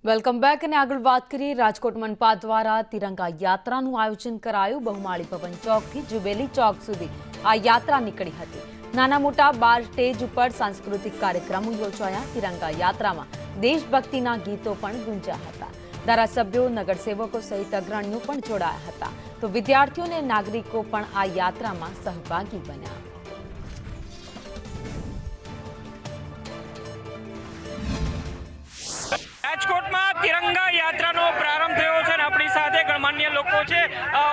Welcome back અને આગળ વાત કરીએ રાજકોટ મનપા દ્વારા તિરંગા યાત્રાનું આયોજન કરાયું। બહુમાળી ભવન ચોકથી જુબેલી ચોક સુધી આ યાત્રા નીકળી હતી। નાના મોટા 12 સ્ટેજ ઉપર સાંસ્કૃતિક કાર્યક્રમો યોજાયા। તિરંગા યાત્રામાં દેશભક્તિના ગીતો પણ ગુંજ્યા હતા। ધારાસભ્યો નગરસેવકો સહિત અગ્રણીઓ પણ જોડાયા હતા। તો વિદ્યાર્થીઓ અને નાગરિકો પણ આ યાત્રામાં સહભાગી બન્યા। રાજકોટમાં તિરંગા યાત્રાનો પ્રારંભ થયો છે અને આપણી સાથે ગણમાન્ય લોકો છે।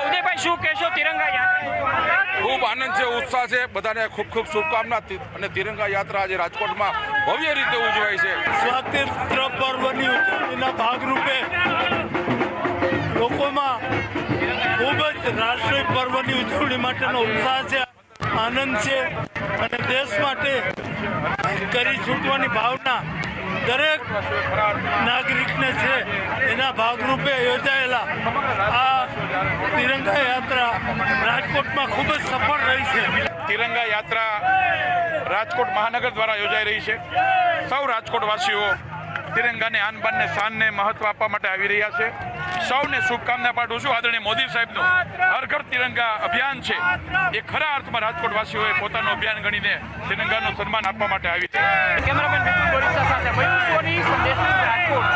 ઉદયભાઈ, શું કહેશો તિરંગા યાત્રા? ખૂબ આનંદ છે, ઉત્સાહ છે, બધાને ખૂબ ખૂબ શુભકામના। અને તિરંગા યાત્રા આજે રાજકોટમાં ભવ્ય રીતે ઉજવાય છે। સ્વાતંત્ર્ય પર્વની ઉજવણીના ભાગરૂપે લોકોમાં ખૂબ જ રાષ્ટ્રીય પર્વની ઉજવણી માટેનો ઉત્સાહ છે, આનંદ છે અને દેશ માટે કરી છૂટવાની ભાવના દરેક નાગરિકને છે। એના ભાગરૂપે યોજાયેલા આ તિરંગા યાત્રા રાજકોટમાં ખૂબ જ સફળ રહી છે। તિરંગા યાત્રા રાજકોટ મહાનગર દ્વારા યોજાઈ રહી છે। સૌ રાજકોટવાસીઓ તિરંગાને આનબાનને શાનને મહત્વ આપવા માટે આવી રહ્યા છે। સૌને શુભકામના પાઠવું છું। આદરણીય મોદી સાહેબનું હર ઘર તિરંગા અભિયાન છે, એ ખરા અર્થમાં રાજકોટવાસીઓએ પોતાનું અભિયાન ગણીને તિરંગાનું સન્માન આપવા માટે આવી છે। કેમેરામેન વિપુલ બોરીચા સાથે મયુર સોની, સંદેશ ન્યૂઝ, રાજકોટ।